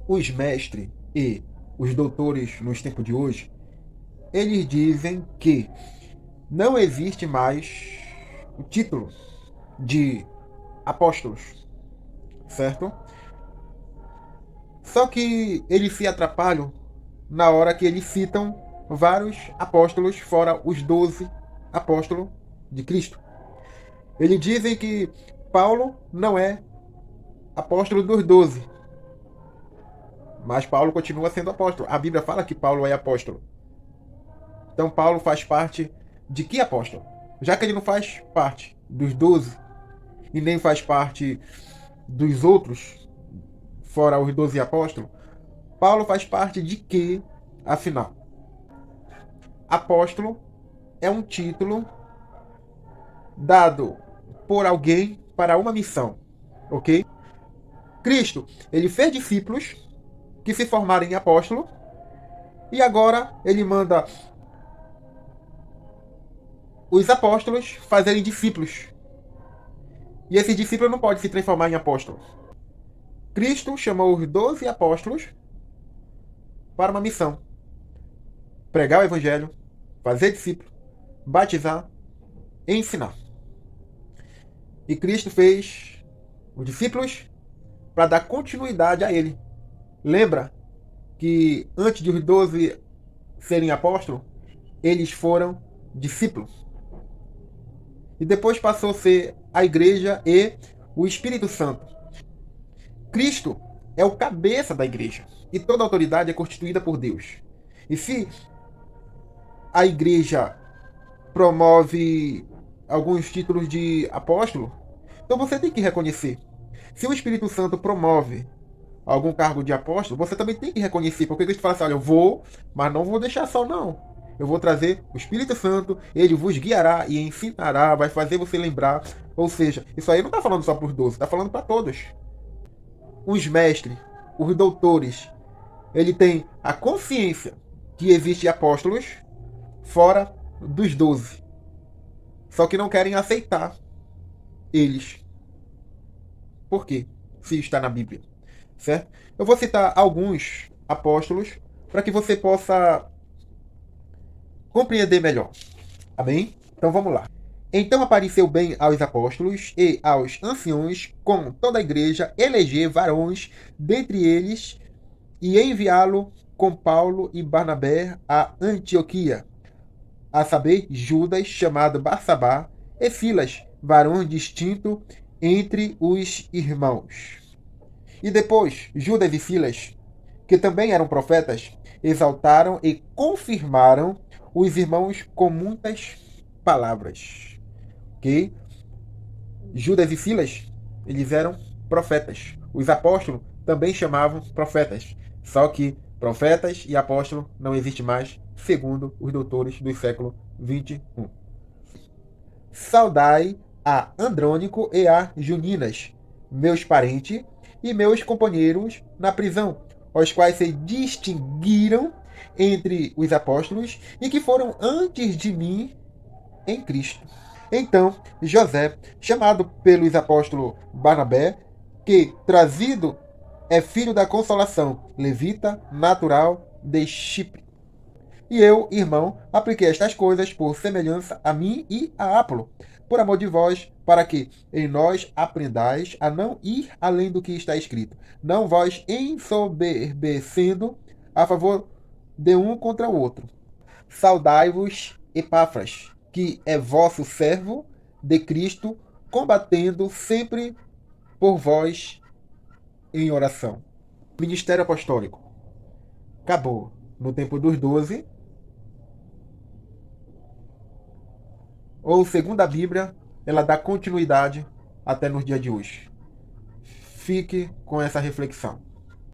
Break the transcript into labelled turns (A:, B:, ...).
A: Os mestres e os doutores nos tempos de hoje, eles dizem que não existe mais o título de apóstolos, certo? Só que eles se atrapalham na hora que eles citam vários apóstolos, fora os 12 apóstolos de Cristo. Eles dizem que Paulo não é apóstolo dos 12, mas Paulo continua sendo apóstolo. A Bíblia fala que Paulo é apóstolo. Então Paulo faz parte de que apóstolo? Já que ele não faz parte dos 12 e nem faz parte dos outros, fora os 12 apóstolos, Paulo faz parte de que, afinal? Apóstolo é um título dado por alguém para uma missão, ok? Cristo, ele fez discípulos que se formaram em apóstolo e agora ele manda os apóstolos fazerem discípulos. E esse discípulo não pode se transformar em apóstolo. Cristo chamou os 12 apóstolos para uma missão: pregar o evangelho, fazer discípulos, batizar e ensinar. E Cristo fez os discípulos para dar continuidade a ele. Lembra que antes de os 12 serem apóstolos, eles foram discípulos. E depois passou a ser a igreja e o Espírito Santo. Cristo é o cabeça da igreja. E toda autoridade é constituída por Deus. E se a igreja promove alguns títulos de apóstolo, então você tem que reconhecer. Se o Espírito Santo promove algum cargo de apóstolo, você também tem que reconhecer. Porque Cristo fala assim, olha, eu vou, mas não vou deixar só não. Eu vou trazer o Espírito Santo, ele vos guiará e ensinará, vai fazer você lembrar. Ou seja, isso aí não está falando só para os 12, está falando para todos. Os mestres, os doutores, ele tem a consciência que existe apóstolos fora dos 12. Só que não querem aceitar eles. Por quê? Se está na Bíblia. Certo? Eu vou citar alguns apóstolos para que você possa compreender melhor. Amém? Então vamos lá. Então apareceu bem aos apóstolos e aos anciões com toda a igreja eleger varões dentre eles e enviá-lo com Paulo e Barnabé a Antioquia, a saber, Judas, chamado Barsabá, e Silas, varões distinto entre os irmãos. E depois, Judas e Silas, que também eram profetas, exaltaram e confirmaram os irmãos com muitas palavras. Ok? Judas e Silas, eles eram profetas. Os apóstolos também chamavam profetas. Só que profetas e apóstolo não existe mais, segundo os doutores do século 21. Saudai a Andrônico e a Juninas, meus parentes e meus companheiros na prisão, os quais se distinguiram entre os apóstolos e que foram antes de mim em Cristo. Então, José, chamado pelos apóstolos Barnabé, que trazido é filho da consolação, levita, natural de Chipre. E eu, irmão, apliquei estas coisas por semelhança a mim e a Apolo, por amor de vós, para que em nós aprendais a não ir além do que está escrito, não vós ensoberbecendo a favor de um contra o outro. Saudai-vos, Epáfras, que é vosso servo de Cristo, combatendo sempre por vós em oração. Ministério apostólico acabou no tempo dos 12, ou segundo a Bíblia, ela dá continuidade até nos dias de hoje. Fique com essa reflexão.